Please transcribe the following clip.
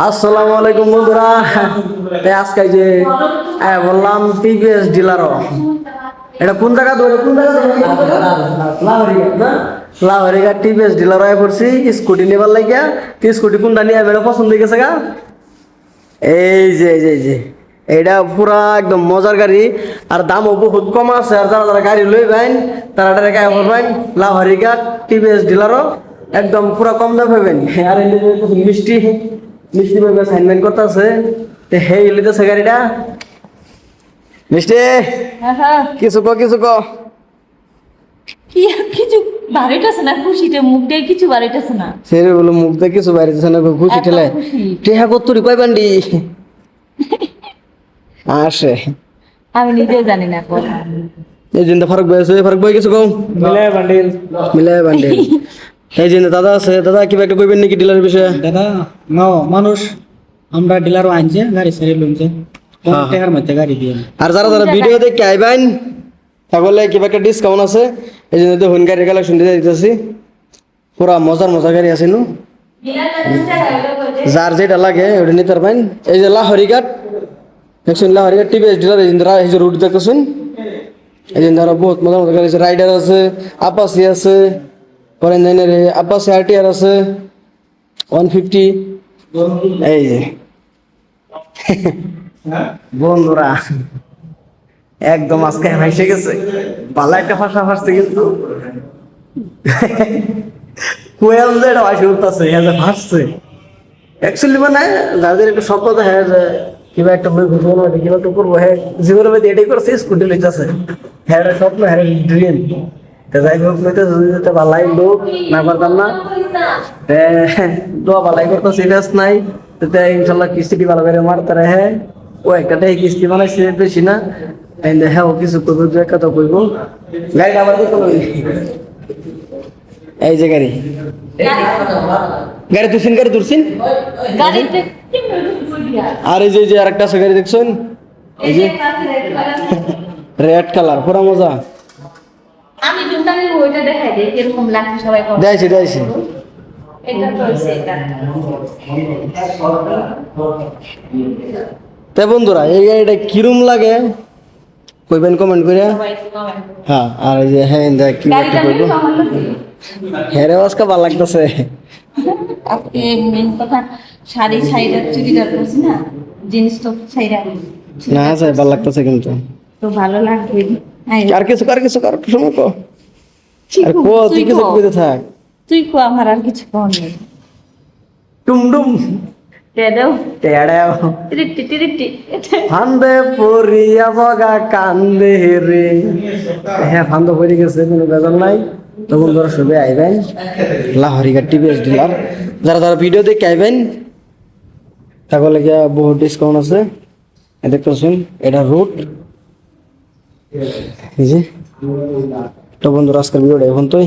আসসালামু আলাইকুম বন্ধুরা। আজকে যে বললাম টিভিএস ডিলার, এটা কোন জায়গা ধরে লাহরিঘাট টিভিএস ডিলার হয়ে পড়ছি স্কুটি নেবার লাগিয়া। স্কুটি কোনটা নিয়ে বেড়ে পছন্দ হয়ে গেছে গা। এই যে এইটা পুরা একদম মজার গাড়ি, আর দামও বহুত কম আছে। আর যারা যারা গাড়ি লই বাইন তারা টাকা বলবেন লাহরিঘাট টিভিএস ডিলারও একদম পুরা কম দাম পাবেন। আর মিষ্টি মিষ্টি ভাবে সাইনমেন্ট করতে আছে হে লিতেছে গাড়িটা। মিষ্টি কিছু ক কি কিছু বাড়িটাছে না, খুশিতে মুখ দিয়ে কিছু বাড়িটাছে না। সেরে বলো মুখ দিয়ে কিছু বাইরেছে না, খুশি ঠেলে টেহা কত্তুরি কয় বান্ডি আসে আমি নিজেও জানি না কথা। এই জিন্দা ফারুক ভাই আছে, ফারুক ভাই কিছু কম মিলায় বান্ডিল এই জিন্দা দাদা আছে। দাদা কিবা একটা কইবেন নাকি ডিলারের বিষয়ে? দাদা নাও মানুষ আমরা ডিলারও আনছে গাড়ি ছেড়ে লুনছে টেহার মধ্যে গাড়ি দিয়ে। আর যারা যারা ভিডিও দেখে আইবেন তাহলে কিবা একটা ডিসকাউন্ট আছে। এই জন্য তো হুন গাড়ির কালেকশন দিয়ে দিতেছি, পুরা মজার গাড়ি আছে। যার যেটা লাগে ওটা নিতে পারবেন। এই যে লাহরিঘাট দেখছেন, লাহরিঘাট টিভিএস ডিলার এই যে রুট দেখতেছেন। এই জন্য আরো বহুত মজার গাড়ি আছে, রাইডার আছে, আপাসি আছে, পরে আপাসি আরটিআর আছে 150। এই যে বন্ধুরা একদম আজকে ভাইসে গেছে, পাল্লা একটা ফাঁসা ফাঁসছে কিন্তু কোয়েল যে এটা ভাইসে উঠতেছে ফাঁসছে অ্যাকচুয়ালি। মানে যাদের একটু স্বপ্ন দেখে যে কিবা একটা বই ঘুরবো না, কিবা একটা করবো, হ্যাঁ জীবনের মধ্যে এটাই করছে, স্কুটি লইতেছে। হ্যাঁ স্বপ্ন, হ্যাঁ ড্রিম। যাই হোক লইতেছে, যদি যেতে ভালাই লোক না পারতাম না দোয়া ভালাই করতে সিরিয়াস নাই, ইনশাল্লাহ কিস্তি ভালো করে মারতে রে। ও একটাই কিস্তি বানাইছে, বেশি না। হ্যাঁ ও কিছু করবো, দু একটা তো করবো। গাড়ি আবার এই যে গাড়ি তুলছেন আর এই যে আরেকটা আছে গাড়ি দেখছেন, এই যে রেড কালার, পুরা মজা। আমি যোনটা নিব ওইটা দেখাই দেই কিরকম লাগছে সবাই কমেন্ট। দেখাইছি এটা তো হইছে এটা। তা বন্ধুরা এই গাড়িটা কিরম লাগে কইবেন কমেন্ট করে। সবাই কমেন্ট। হ্যাঁ আর এই যে হ্যাঁ দেখ কি গাড়িটা করবো, নিয়ে আমার কাছে হ্যাঁ আজকে ভালো লাগতেছে। আজকে মেন কথা শাড়িটা চুড়িদার পরছি না, জিন্স টপ ছাইরা না স্যার ভালো লাগতেছে কিন্তু। তো ভালো লাগবে। আর কিছু সময় কো, আর কো তুই কিছু কইতে থাক। তুই কো, আমার আর কিছু কর নেই। টুমডুম তেড়াও তেড়াও তিরিটি ফান্দে পড়িয়া বগা কান্দে রে। হ্যাঁ ফান্দ পড়ে গেছে, কোনো বেজার নাই। তো বন্ধুরা সবাই আইবেন লাহরিঘাট টিভিএস ডিলার। যারা ভিডিও দেখে আইবেন তাহলে গিয়া বহুত ডিসকাউন্ট আছে। দেখতেছেন এটা রুট। এই যে তো বন্ধুরা আজকের ভিডিওটা এখন তোই